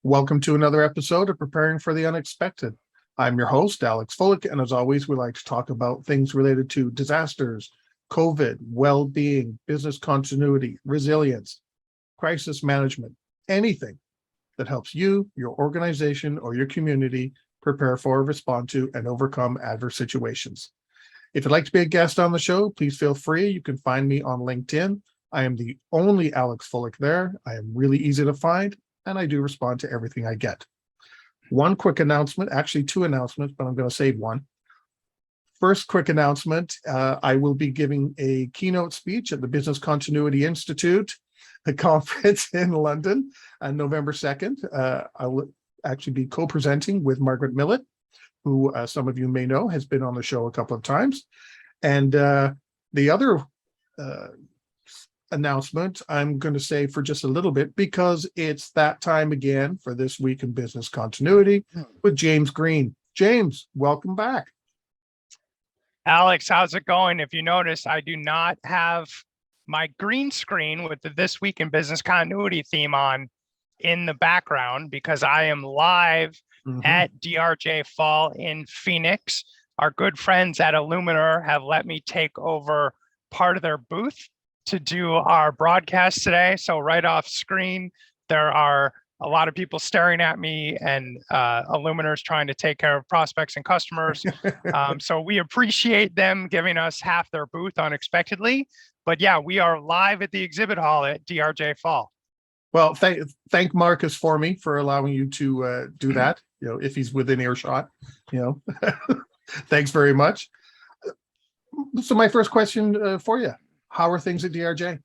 Welcome to another episode of Preparing for the Unexpected. I'm your host, Alex Fullick, and as always, we like to talk about things related to disasters, COVID, well-being, business continuity, resilience, crisis management, anything that helps you, your organization, or your community prepare for, respond to, and overcome adverse situations. If you'd like to be a guest on the show, please feel free. You can find me on LinkedIn. I am the only Alex Fullick there. I am really easy to find, and I do respond to everything I get. One quick announcement, actually two announcements, but I'm going to save one. First quick announcement, I will be giving a keynote speech at the Business Continuity Institute, a conference in London on November 2nd. I will actually be co-presenting with Margaret Millett, who some of you may know has been on the show a couple of times. And the other announcement I'm going to say for just a little bit, because it's that time again for This Week in Business Continuity with James Green. James, welcome back. Alex, how's it going? If you notice, I do not have my green screen with the This Week in Business Continuity theme on in the background because I am live at DRJ Fall in Phoenix. Our good friends at Illuminar have let me take over part of their booth to do our broadcast today. So right off screen, there are a lot of people staring at me, and Illuminar's trying to take care of prospects and customers. So we appreciate them giving us half their booth unexpectedly. But yeah, we are live at the exhibit hall at DRJ Fall. Well, thank Marcus for me for allowing you to do that. You know, if he's within earshot, you know, thanks very much. So my first question for you, how are things at DRJ?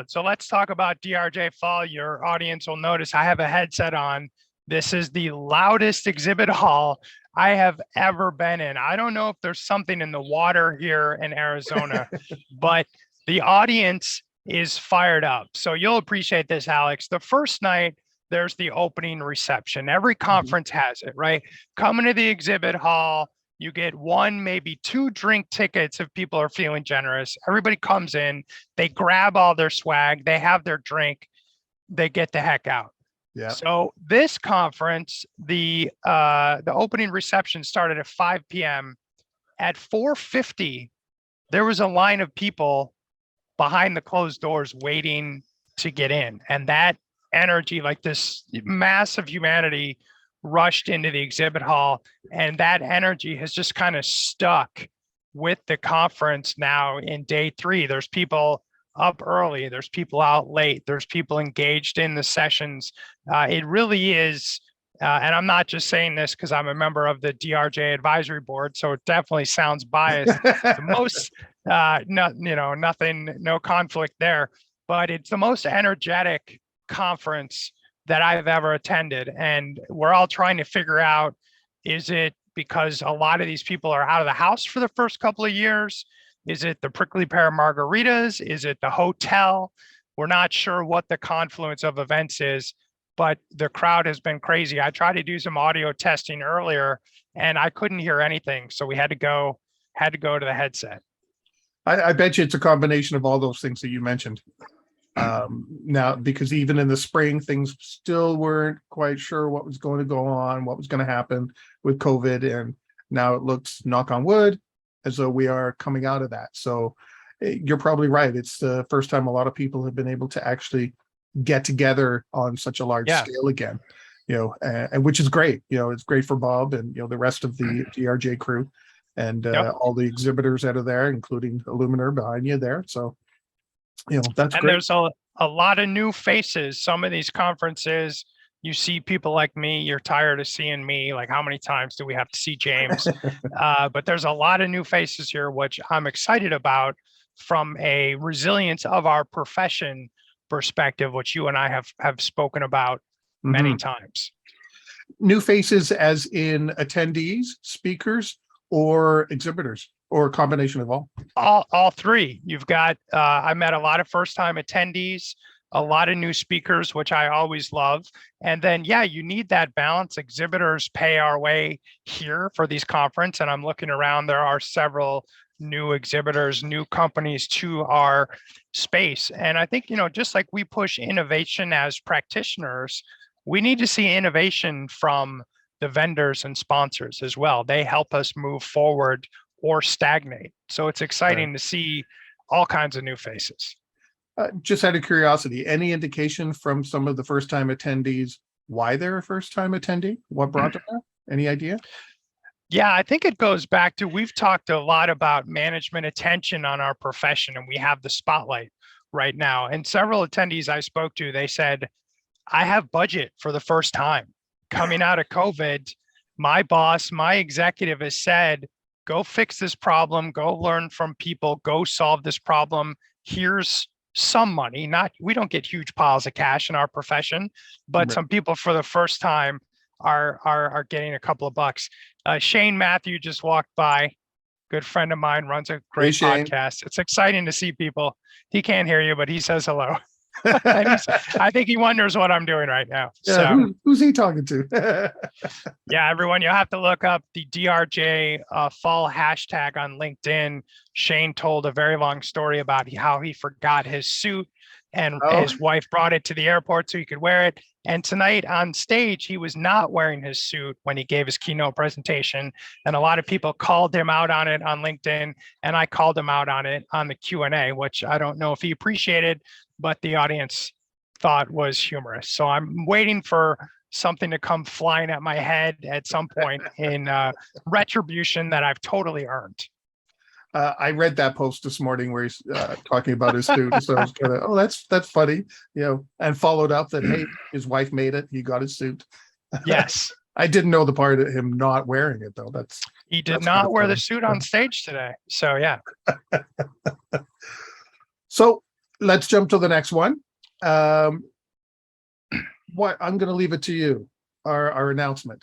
So let's talk about DRJ Fall. Your audience will notice I have a headset on. This is the loudest exhibit hall I have ever been in. I don't know if there's something in the water here in Arizona, but the audience is fired up. So you'll appreciate this, Alex. The first night, there's the opening reception. Every conference has it, right? Coming to the exhibit hall, you get one, maybe two drink tickets if people are feeling generous. Everybody comes in, they grab all their swag, they have their drink, they get the heck out. Yeah. So this conference, the opening reception started at 5 p.m. At 4:50, there was a line of people behind the closed doors waiting to get in. And that energy, like this mass of humanity rushed into the exhibit hall, and that energy has just kind of stuck with the conference now in day 3. There's people up early, there's people out late, there's people engaged in the sessions. It really is, and I'm not just saying this because I'm a member of the DRJ advisory board, so it definitely sounds biased. The most, no conflict there, but it's the most energetic conference that I've ever attended. And we're all trying to figure out, is it because a lot of these people are out of the house for the first couple of years? Is it the prickly pear margaritas? Is it the hotel? We're not sure what the confluence of events is, but the crowd has been crazy. I tried to do some audio testing earlier and I couldn't hear anything. So we had to go to the headset. I bet you it's a combination of all those things that you mentioned. Now, because even in the spring, things still weren't quite sure what was going to go on, what was going to happen with COVID. And now it looks, knock on wood, as though we are coming out of that. So you're probably right. It's the first time a lot of people have been able to actually get together on such a large scale again, you know, and which is great. You know, it's great for Bob and, you know, the rest of the DRJ crew and all the exhibitors that are there, including Illuminar behind you there. So, you know, that's great. There's a lot of new faces. Some of these conferences, you see people like me, you're tired of seeing me. Like, how many times do we have to see James? But there's a lot of new faces here, which I'm excited about from a resilience of our profession perspective, which you and I have spoken about many times. New faces as in attendees, speakers, or exhibitors, or a combination of all? All three. You've got, I met a lot of first-time attendees, a lot of new speakers, which I always love. And then, you need that balance. Exhibitors pay our way here for these conferences. And I'm looking around, there are several new exhibitors, new companies to our space. And I think, just like we push innovation as practitioners, we need to see innovation from the vendors and sponsors as well. They help us move forward or stagnate. So it's exciting to see all kinds of new faces. Just out of curiosity, any indication from some of the first-time attendees why they're a first-time attendee? What brought them there? Any idea? Yeah, I think it goes back to, we've talked a lot about management attention on our profession, and we have the spotlight right now. And several attendees I spoke to, they said, I have budget for the first time. Coming out of COVID, my boss, my executive has said, go fix this problem, go learn from people, go solve this problem. Here's some money. We don't get huge piles of cash in our profession, but some people for the first time are getting a couple of bucks. Shane Matthew just walked by. Good friend of mine, runs a great podcast. It's exciting to see people. He can't hear you, but he says hello. I think he wonders what I'm doing right now. Yeah, so who's he talking to? Yeah, everyone, you'll have to look up the DRJ Fall hashtag on LinkedIn. Shane told a very long story about how he forgot his suit, and his wife brought it to the airport so he could wear it. And tonight on stage, he was not wearing his suit when he gave his keynote presentation. And a lot of people called him out on it on LinkedIn, and I called him out on it on the Q&A, which I don't know if he appreciated, but the audience thought was humorous. So I'm waiting for something to come flying at my head at some point in retribution that I've totally earned. I read that post this morning where he's talking about his suit. So I was kind of, that's funny, and followed up that, hey, his wife made it. He got his suit. Yes. I didn't know the part of him not wearing it, though. He did not wear the suit on stage today. So, yeah. So let's jump to the next one. I'm going to leave it to you, our announcement.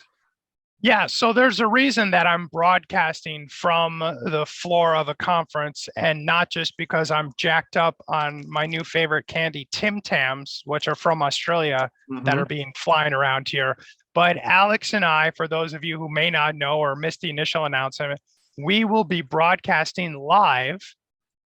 Yeah, so there's a reason that I'm broadcasting from the floor of a conference, and not just because I'm jacked up on my new favorite candy, Tim Tams, which are from Australia, that are being flying around here. But Alex and I, for those of you who may not know or missed the initial announcement, we will be broadcasting live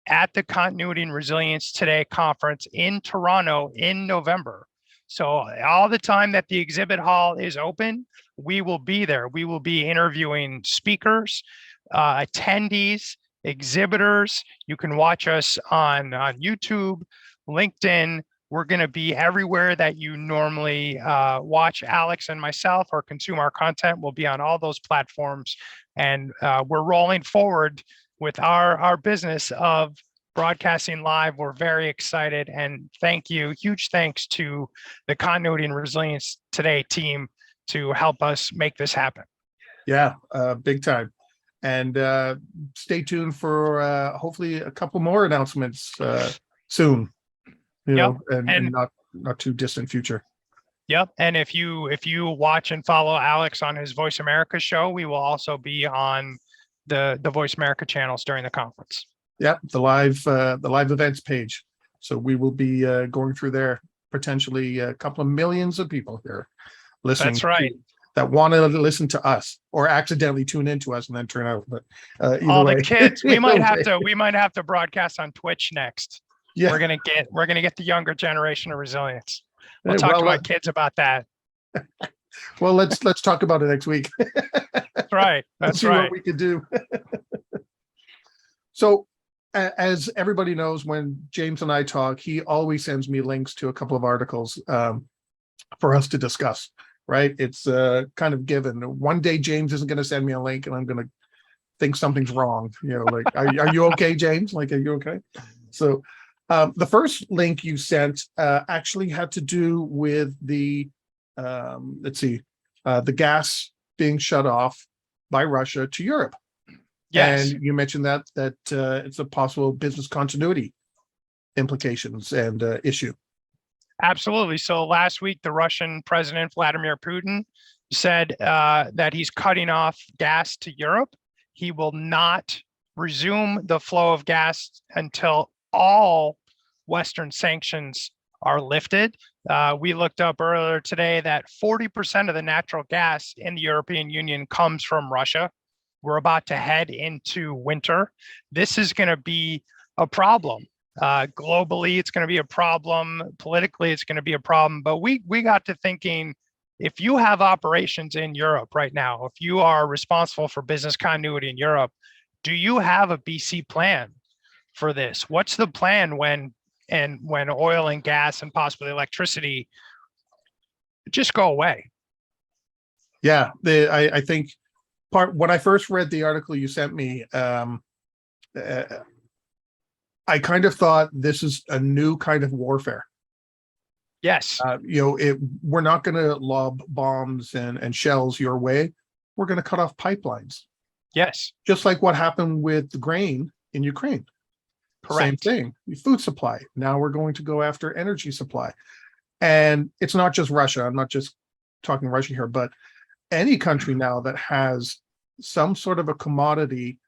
at the Continuity and Resilience Today conference in Toronto in November. So all the time that the exhibit hall is open, we will be there. We will be interviewing speakers, attendees, exhibitors. You can watch us on YouTube, LinkedIn. We're going to be everywhere that you normally watch Alex and myself or consume our content. We'll be on all those platforms. And we're rolling forward with our business of broadcasting live. We're very excited, and thank you. Huge thanks to the Continuity and Resilience Today team to help us make this happen. Yeah, big time. And stay tuned for hopefully a couple more announcements soon, and not too distant future. Yep. And if you watch and follow Alex on his Voice America show, we will also be on the Voice America channels during the conference. Yeah, the live events page. So we will be going through there, potentially a couple of millions of people here listening. That's right. That want to listen to us or accidentally tune into us and then turn out. But all way. The kids, we might have to broadcast on Twitch next. Yeah, we're gonna get the younger generation of resilience. We'll talk to my kids about that. Well, let's talk about it next week. That's right. That's see right. What we can do. So, as everybody knows, when James and I talk, he always sends me links to a couple of articles for us to discuss. Right? It's kind of given. One day James isn't going to send me a link, and I'm going to think something's wrong. Like, are you okay, James? Like, are you okay? So, the first link you sent actually had to do with the the gas being shut off by Russia to Europe. Yes. And you mentioned that it's a possible business continuity implications and issue. Absolutely. So last week, the Russian President Vladimir Putin said that he's cutting off gas to Europe. He will not resume the flow of gas until all Western sanctions are lifted. We looked up earlier today that 40% of the natural gas in the European Union comes from Russia. We're about to head into winter. This is going to be a problem. Globally, it's going to be a problem. Politically, it's going to be a problem. But we got to thinking if you have operations in Europe right now, if you are responsible for business continuity in Europe, do you have a BC plan for this? What's the plan when oil and gas and possibly electricity just go away? Yeah, I think when I first read the article you sent me, I kind of thought this is a new kind of warfare. Yes. We're not going to lob bombs and shells your way. We're going to cut off pipelines. Yes. Just like what happened with the grain in Ukraine. Correct. Same thing. Food supply. Now we're going to go after energy supply. And it's not just Russia. I'm not just talking Russia here, but any country now that has some sort of a commodity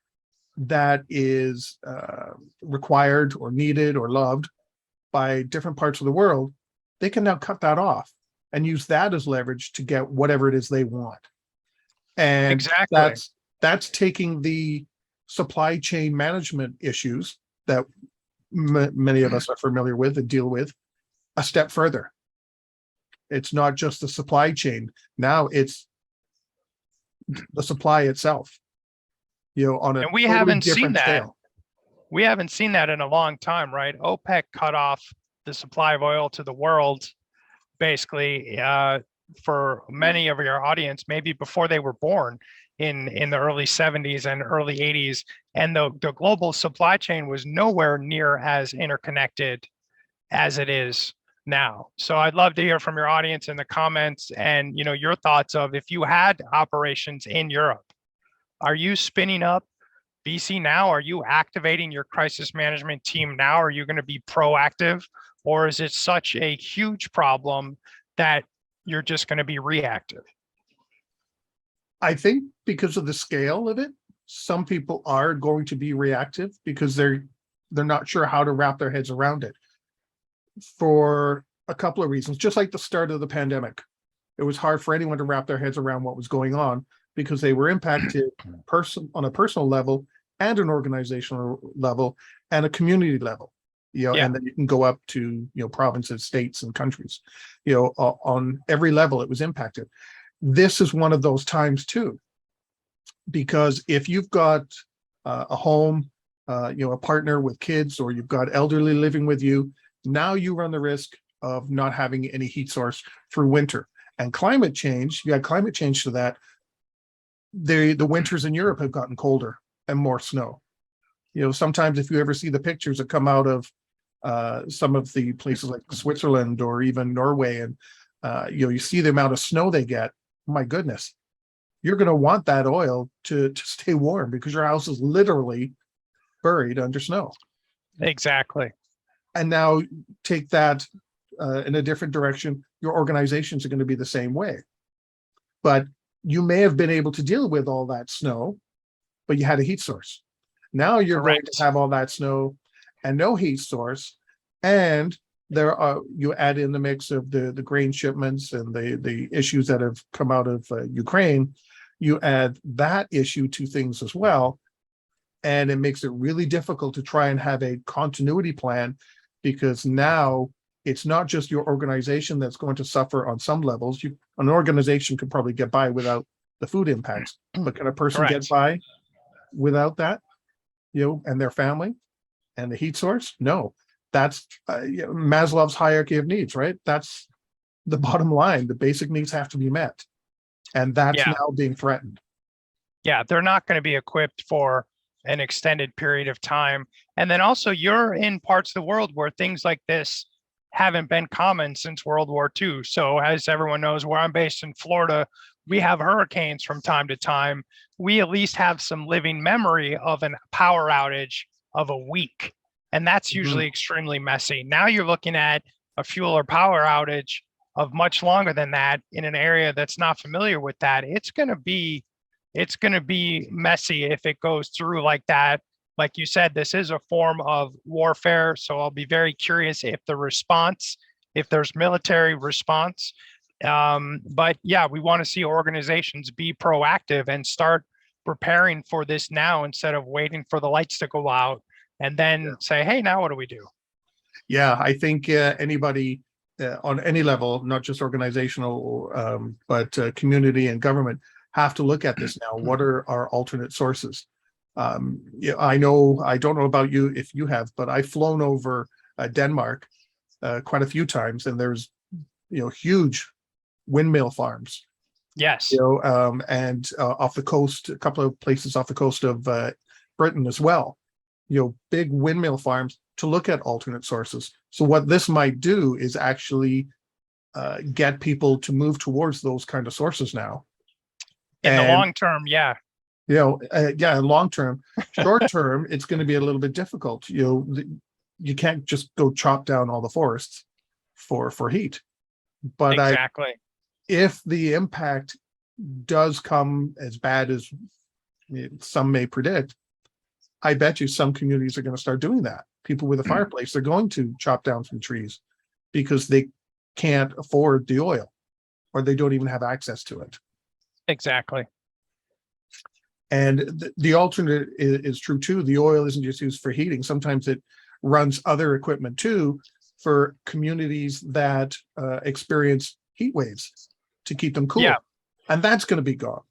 that is required or needed or loved by different parts of the world, they can now cut that off and use that as leverage to get whatever it is they want. And exactly, that's taking the supply chain management issues that many of us are familiar with and deal with a step further. It's not just the supply chain. Now it's the supply itself, on a and we totally haven't seen different that. scale. We haven't seen that in a long time, right? OPEC cut off the supply of oil to the world, basically, for many of your audience, maybe before they were born in the early 70s and early 80s. And the global supply chain was nowhere near as interconnected as it is now. So I'd love to hear from your audience in the comments and, your thoughts of, if you had operations in Europe, are you spinning up BC now? Are you activating your crisis management team now? Are you going to be proactive? Or is it such a huge problem that you're just going to be reactive? I think because of the scale of it, some people are going to be reactive because they're not sure how to wrap their heads around it for a couple of reasons. Just like the start of the pandemic, it was hard for anyone to wrap their heads around what was going on because they were impacted on a personal level and an organizational level and a community level. And then you can go up to, provinces, states, and countries, on every level it was impacted. This is one of those times too, because if you've got a home, a partner with kids, or you've got elderly living with you, now you run the risk of not having any heat source through winter. And climate change, you add climate change to that, the winters in Europe have gotten colder and more snow. Sometimes if you ever see the pictures that come out of some of the places like Switzerland or even Norway, and you see the amount of snow they get, my goodness, you're going to want that oil to stay warm because your house is literally buried under snow. Exactly. And now take that in a different direction. Your organizations are going to be the same way. But you may have been able to deal with all that snow, but you had a heat source. Now you're Correct. going to have all that snow and no heat source. And you add in the mix of the grain shipments and the issues that have come out of Ukraine. You add that issue to things as well. And it makes it really difficult to try and have a continuity plan, because now it's not just your organization that's going to suffer on some levels. An organization could probably get by without the food impacts, but can a person Correct. get by without that, and their family and the heat source? No, that's Maslow's hierarchy of needs, right? That's the bottom line. The basic needs have to be met. And that's now being threatened. Yeah, they're not going to be equipped for an extended period of time. And then also, you're in parts of the world where things like this haven't been common since World War II. So as everyone knows, where I'm based in Florida, we have hurricanes from time to time. We at least have some living memory of a power outage of a week. And that's usually extremely messy. Now you're looking at a fuel or power outage of much longer than that in an area that's not familiar with that. It's going to be messy if it goes through like that. Like you said, this is a form of warfare. So I'll be very curious if there's military response. But yeah, we want to see organizations be proactive and start preparing for this now, instead of waiting for the lights to go out and then say, hey, now what do we do? Yeah, I think anybody on any level, not just organizational, but community and government, have to look at this now. What are our alternate sources? Yeah, I don't know about you if you have, but I've flown over Denmark quite a few times, and there's huge windmill farms. Yes. And off the coast, a couple of places off the coast of Britain as well. Big windmill farms to look at alternate sources. So what this might do is actually get people to move towards those kind of sources now. In the long term, yeah. Long term. Short term, it's going to be a little bit difficult. You can't just go chop down all the forests for heat. But exactly. If the impact does come as bad as some may predict, I bet you some communities are going to start doing that. People with a fireplace, they're going to chop down some trees because they can't afford the oil, or they don't even have access to it. Exactly. And the alternate is true too. The oil isn't just used for heating. Sometimes it runs other equipment too for communities that experience heat waves to keep them cool. Yeah. And that's going to be gone.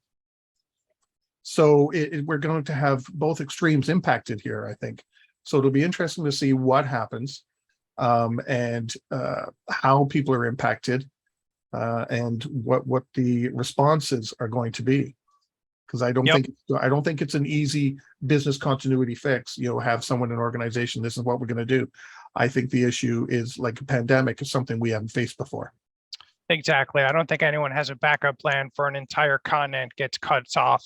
So we're going to have both extremes impacted here, I think. So it'll be interesting to see what happens and how people are impacted and what the responses are going to be. Because I don't think it's an easy business continuity fix. Have someone in an organization, this is what we're going to do. I think the issue is like a pandemic is something we haven't faced before. Exactly. I don't think anyone has a backup plan for an entire continent gets cut off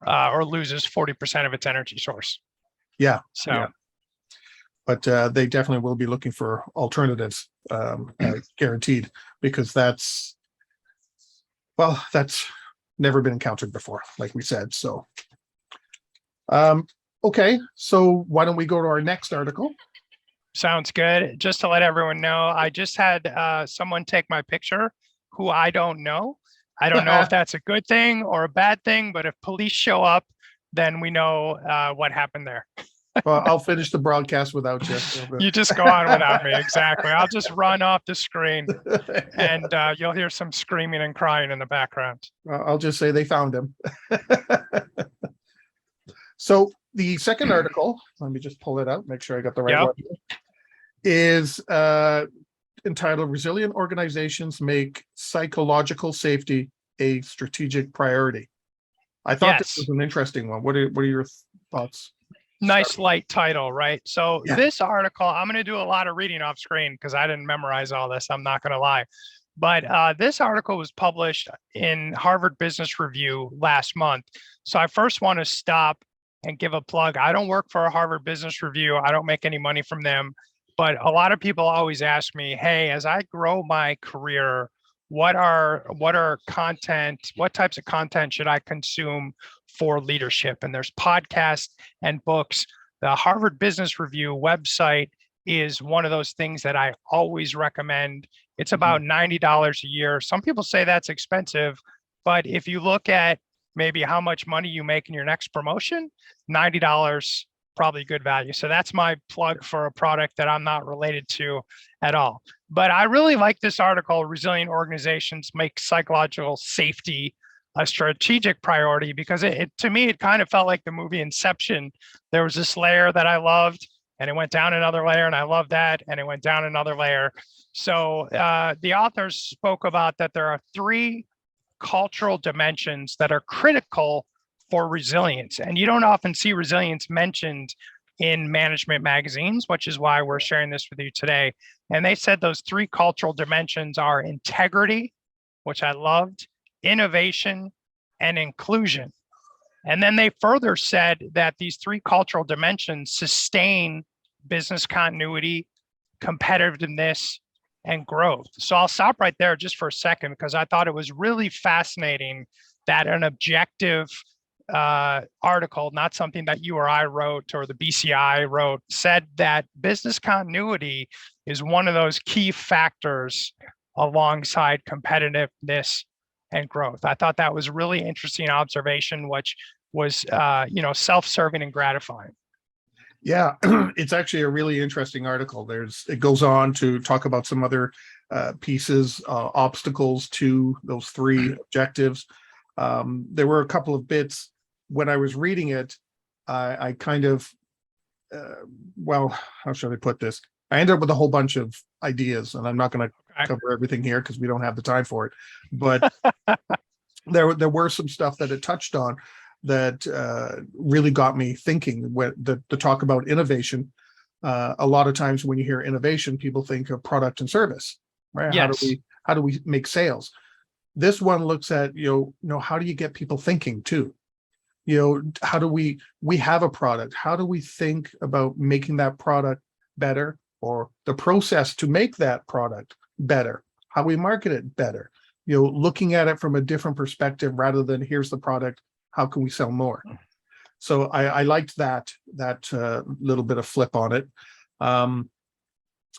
or loses 40% of its energy source. Yeah. So, yeah. But they definitely will be looking for alternatives, guaranteed, because that's never been encountered before, like we said. So, okay. So why don't we go to our next article? Sounds good. Just to let everyone know, I just had someone take my picture who I don't know. I don't know if that's a good thing or a bad thing, but if police show up, then we know what happened there. Well, I'll finish the broadcast without you. You just go on without me. Exactly. I'll just run off the screen and you'll hear some screaming and crying in the background. I'll just say they found him. So the second article, let me just pull it out, make sure I got the right one, is entitled "Resilient Organizations Make Psychological Safety a Strategic Priority." I thought this was an interesting one. What are your thoughts? Nice light title, right? So this article, I'm going to do a lot of reading off screen because I didn't memorize all this. I'm not going to lie. But this article was published in Harvard Business Review last month. So I first want to stop and give a plug. I don't work for a Harvard Business Review. I don't make any money from them. But a lot of people always ask me, hey, as I grow my career, what types of content should I consume for leadership? And there's podcasts and books. The Harvard Business Review website is one of those things that I always recommend. It's about $90 a year. Some people say that's expensive, but if you look at maybe how much money you make in your next promotion, $90 probably good value. So that's my plug for a product that I'm not related to at all. But I really like this article, "Resilient Organizations Make Psychological Safety a Strategic Priority," because to me, it kind of felt like the movie Inception. There was this layer that I loved, and it went down another layer, and I loved that, and it went down another layer. So the authors spoke about that there are 3 cultural dimensions that are critical for resilience. And you don't often see resilience mentioned in management magazines, which is why we're sharing this with you today. And they said those 3 cultural dimensions are integrity, which I loved, innovation, and inclusion. And then they further said that these 3 cultural dimensions sustain business continuity, competitiveness, and growth. So I'll stop right there just for a second, because I thought it was really fascinating that an objective article, not something that you or I wrote or the BCI wrote, said that business continuity is one of those key factors alongside competitiveness and growth. I thought that was a really interesting observation, which was self-serving and gratifying. Yeah, it's actually a really interesting article. It goes on to talk about some other pieces, obstacles to those three objectives. There were a couple of bits when I was reading it. I kind of, well, how should I put this? I ended up with a whole bunch of ideas, and I'm not going to Okay. cover everything here because we don't have the time for it. But there were some stuff that it touched on that really got me thinking. When the talk about innovation, a lot of times when you hear innovation, people think of product and service, right? Yes. How do we make sales? This one looks at how do you get people thinking too? How do we have a product? How do we think about making that product better, or the process to make that product better? How we market it better? Looking at it from a different perspective rather than here's the product, how can we sell more? So I liked that little bit of flip on it.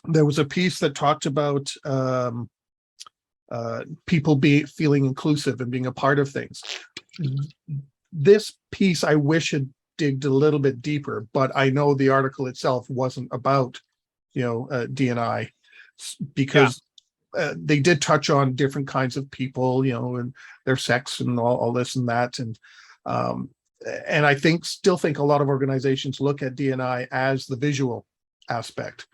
There was a piece that talked about people feeling inclusive and being a part of things. This piece I wish had digged a little bit deeper, but I know the article itself wasn't about D&I, because they did touch on different kinds of people, and their sex and all this and that, and I still think a lot of organizations look at D&I as the visual aspect.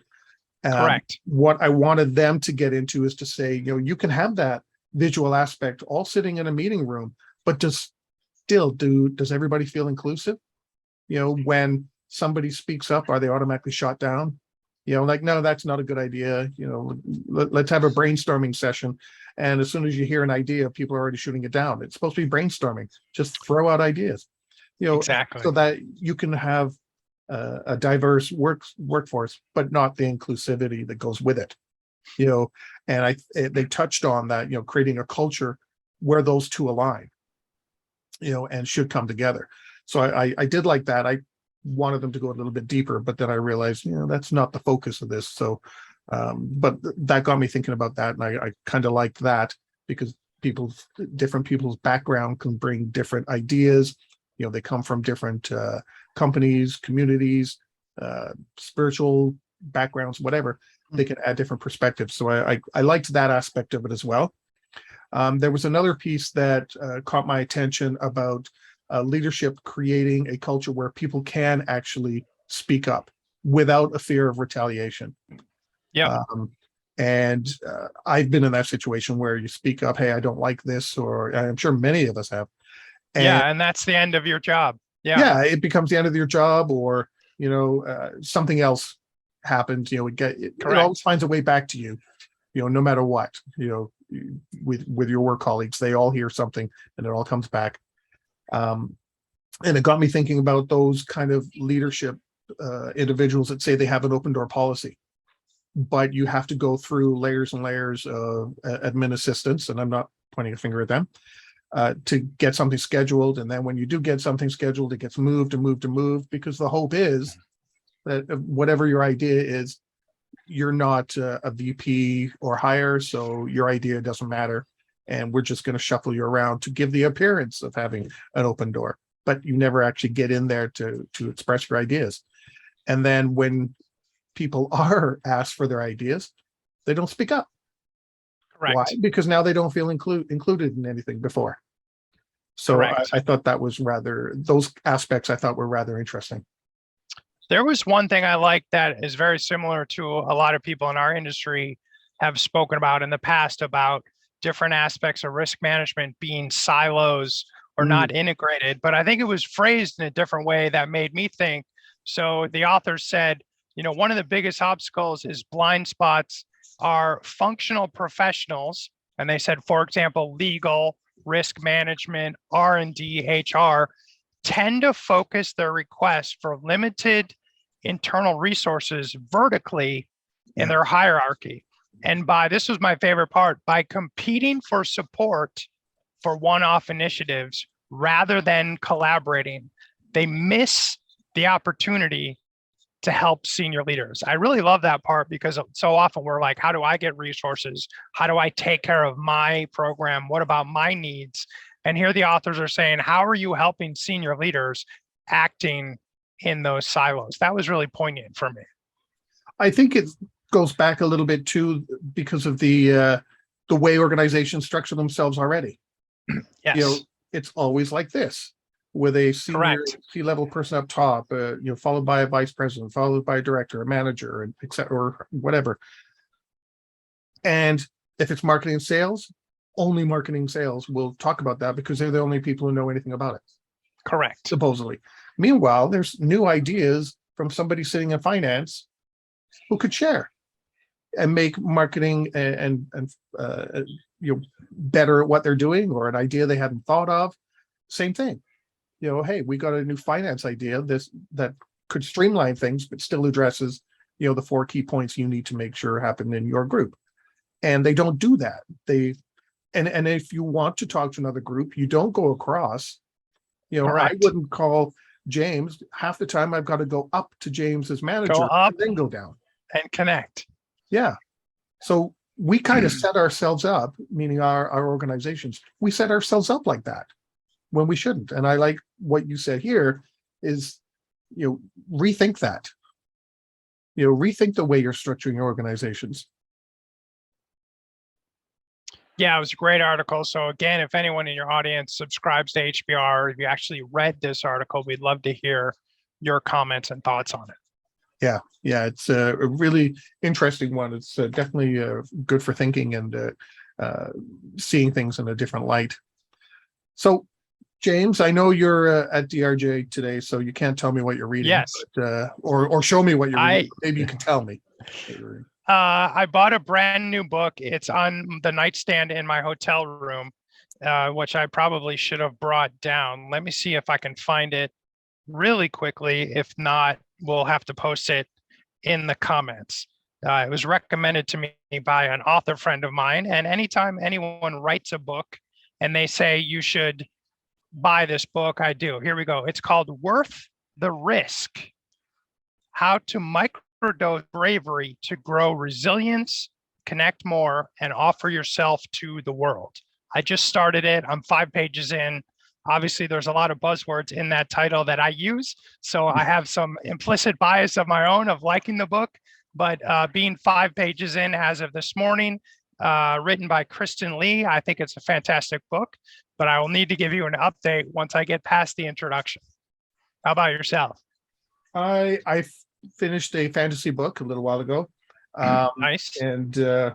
Correct. What I wanted them to get into is to say, you can have that visual aspect all sitting in a meeting room, but does everybody feel inclusive? When somebody speaks up, are they automatically shot down? Like, no, that's not a good idea. Let's have a brainstorming session. And as soon as you hear an idea, people are already shooting it down. It's supposed to be brainstorming. Just throw out ideas, Exactly. so that you can have a diverse workforce, but not the inclusivity that goes with it. And they touched on that, creating a culture where those two align, and should come together. So I did like that. I wanted them to go a little bit deeper, but then I realized, that's not the focus of this. So, but that got me thinking about that. And I kind of liked that, because different people's background can bring different ideas. They come from different companies, communities, spiritual backgrounds, whatever. They can add different perspectives. So I liked that aspect of it as well. There was another piece that caught my attention about leadership creating a culture where people can actually speak up without a fear of retaliation. Yeah. And I've been in that situation where you speak up, hey, I don't like this, or I'm sure many of us have. And that's the end of your job. Yeah, it becomes the end of your job, or something else happens. It always finds a way back to you. No matter what. With your work colleagues, they all hear something, and it all comes back. And it got me thinking about those kind of leadership individuals that say they have an open door policy, but you have to go through layers and layers of admin assistants, and I'm not pointing a finger at them, to get something scheduled. And then when you do get something scheduled, it gets moved and moved and moved, because the hope is that whatever your idea is, you're not a VP or higher, so your idea doesn't matter. And we're just going to shuffle you around to give the appearance of having an open door, but you never actually get in there to express your ideas. And then when people are asked for their ideas, they don't speak up. Correct. Why? Because now they don't feel included in anything before. So I thought that was those aspects I thought were rather interesting. There was one thing I like that is very similar to a lot of people in our industry have spoken about in the past, about different aspects of risk management being silos or not integrated. But I think it was phrased in a different way that made me think. So the author said, one of the biggest obstacles is blind spots are functional professionals. And they said, for example, legal, risk management, R&D, HR, tend to focus their requests for limited internal resources vertically in their hierarchy. And this was my favorite part, by competing for support for one-off initiatives rather than collaborating, they miss the opportunity to help senior leaders. I really love that part, because so often we're like, how do I get resources? How do I take care of my program? What about my needs? And here the authors are saying, how are you helping senior leaders acting in those silos. That was really poignant for me. I think it goes back a little bit too because of the way organizations structure themselves already. Yes. You know, it's always like this, with a senior Correct. C-level person up top, followed by a vice president, followed by a director, a manager, and etc. or whatever. And if it's marketing and sales, only marketing and sales will talk about that because they're the only people who know anything about it, Correct. supposedly. Meanwhile, there's new ideas from somebody sitting in finance who could share and make marketing and better at what they're doing, or an idea they hadn't thought of. Same thing. Hey, we got a new finance idea that could streamline things, but still addresses, the 4 key points you need to make sure happen in your group. And they don't do that. And if you want to talk to another group, you don't go across. I wouldn't call James. Half the time I've got to go up to James's manager, Go up, and then go down and connect. Yeah. So we kind of set ourselves up, meaning our organizations, we set ourselves up like that when we shouldn't. And I like what you said here is, rethink that. Rethink the way you're structuring your organizations. Yeah, it was a great article. So again, if anyone in your audience subscribes to HBR, if you actually read this article, we'd love to hear your comments and thoughts on it. Yeah, it's a really interesting one. It's definitely good for thinking and seeing things in a different light. So, James, I know you're at DRJ today, so you can't tell me what you're reading. Yes. But, or show me what you're reading. Maybe you can tell me. I bought a brand new book. It's on the nightstand in my hotel room, which I probably should have brought down. Let me see if I can find it really quickly. If not, we'll have to post it in the comments. It was recommended to me by an author friend of mine. And anytime anyone writes a book and they say you should buy this book, I do. Here we go. It's called Worth the Risk: How to Microdose Bravery to Grow Resilience, Connect More, and Offer Yourself to the World. I just started it. I'm 5 pages in. Obviously, there's a lot of buzzwords in that title that I use. So I have some implicit bias of my own of liking the book, but being 5 pages in as of this morning, written by Kristen Lee, I think it's a fantastic book, but I will need to give you an update once I get past the introduction. How about yourself? I finished a fantasy book a little while ago. Nice. And the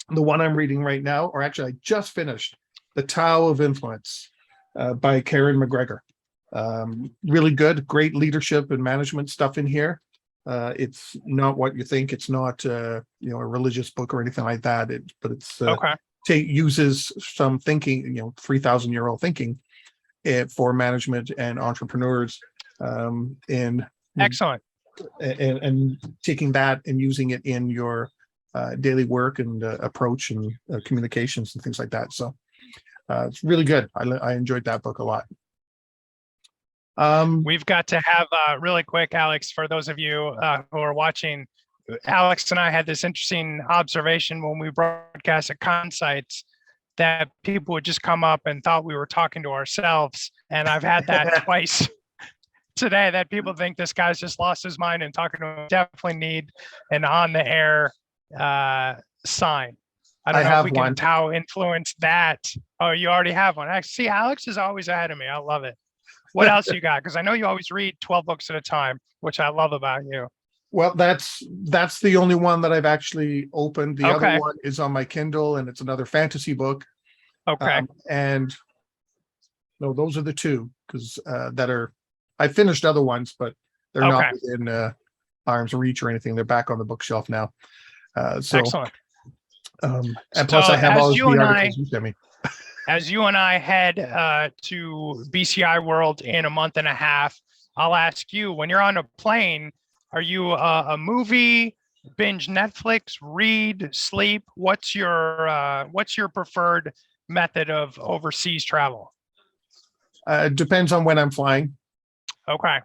one I'm reading right now, or actually I just finished, The Tao of Influence. By Karen McGregor. Really good, great leadership and management stuff in here. It's not what you think. It's not a religious book or anything like that. But it's uses some thinking, 3,000-year-old thinking for management and entrepreneurs. Excellent. And taking that and using it in your daily work and approach and communications and things like that. So it's really good. I enjoyed that book a lot. We've got to have really quick, Alex, for those of you who are watching, Alex and I had this interesting observation when we broadcast at con sites that people would just come up and thought we were talking to ourselves. And I've had that twice today, that people think this guy's just lost his mind and talking to him. Definitely need an on the air sign. I don't know if we can Tao influence that. Oh, you already have one. See, Alex is always ahead of me. I love it. What else you got? Because I know you always read 12 books at a time, which I love about you. Well, that's the only one that I've actually opened. The other one is on my Kindle, and it's another fantasy book. Okay. And no, those are the two because I finished other ones, but they're not within arm's reach or anything. They're back on the bookshelf now. Excellent. And plus, I have all the articles you sent me. As you and I head to BCI World in a month and a half, I'll ask you, when you're on a plane, are you a movie, binge Netflix, read, sleep? What's your preferred method of overseas travel? Depends on when I'm flying. Okay.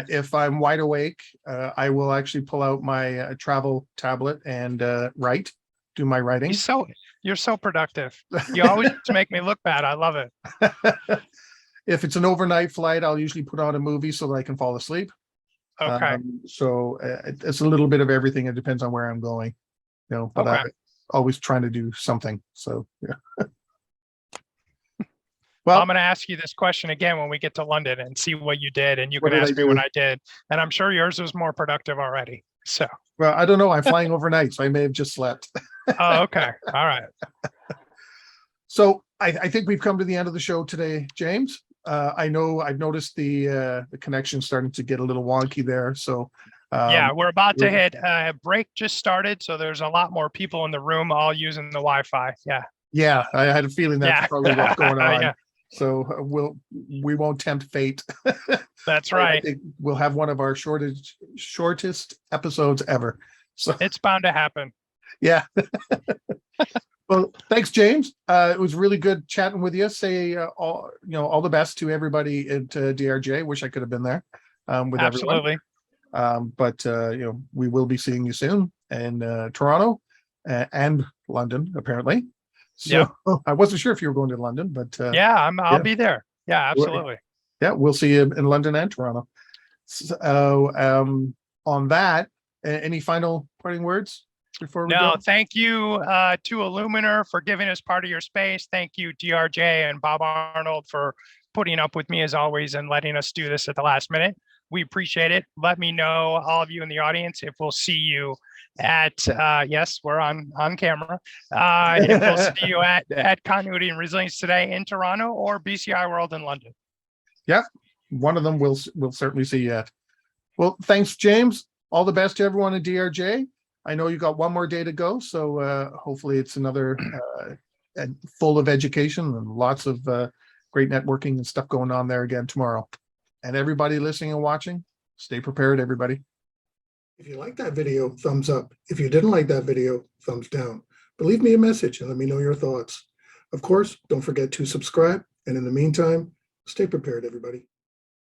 If I'm wide awake, I will actually pull out my travel tablet and do my writing. You're so productive. You always make me look bad. I love it. If it's an overnight flight, I'll usually put on a movie so that I can fall asleep. Okay. So it's a little bit of everything. It depends on where I'm going, but Okay. I'm always trying to do something. So yeah. Well, Well, I'm going to ask you this question again when we get to London and see what you did, and you what can did I ask me what do? I did. And I'm sure yours was more productive already. So, Well, I don't know. I'm flying overnight, so I may have just slept. oh, okay. All right. So I think we've come to the end of the show today, James. I know I've noticed the connection starting to get a little wonky there. So Yeah, we're about to we're- hit break just started. So there's a lot more people in the room all using the Wi-Fi. Yeah. yeah, I had a feeling that's Yeah. probably what's going on. Yeah, So we won't tempt fate. that's I right. think we'll have one of our shortest episodes ever. So It's bound to happen. yeah. Well, thanks, James. It was really good chatting with you. Say all the best to everybody at DRJ. Wish I could have been there with everyone. Absolutely. But we will be seeing you soon in Toronto and London, apparently. So I wasn't sure if you were going to London, but Yeah, I'll yeah. be there. Yeah, absolutely. yeah, we'll see you in London and Toronto. So on that, any final parting words before we No, go? thank you to Illuminar for giving us part of your space. Thank you, DRJ and Bob Arnold, for putting up with me as always and letting us do this at the last minute. We appreciate it. Let me know, all of you in the audience, if we'll see you at yes, we're on camera. If we'll see you at Continuity and Resilience today in Toronto or BCI World in London. Yeah, one of them we'll certainly see you at. Well, thanks, James. All the best to everyone at DRJ. I know you got one more day to go, so hopefully it's another full of education and lots of great networking and stuff going on there again tomorrow. And everybody listening and watching, stay prepared, everybody. If you like that video, thumbs up. If you didn't like that video, thumbs down. But leave me a message and let me know your thoughts. Of course, don't forget to subscribe. And in the meantime, stay prepared, everybody.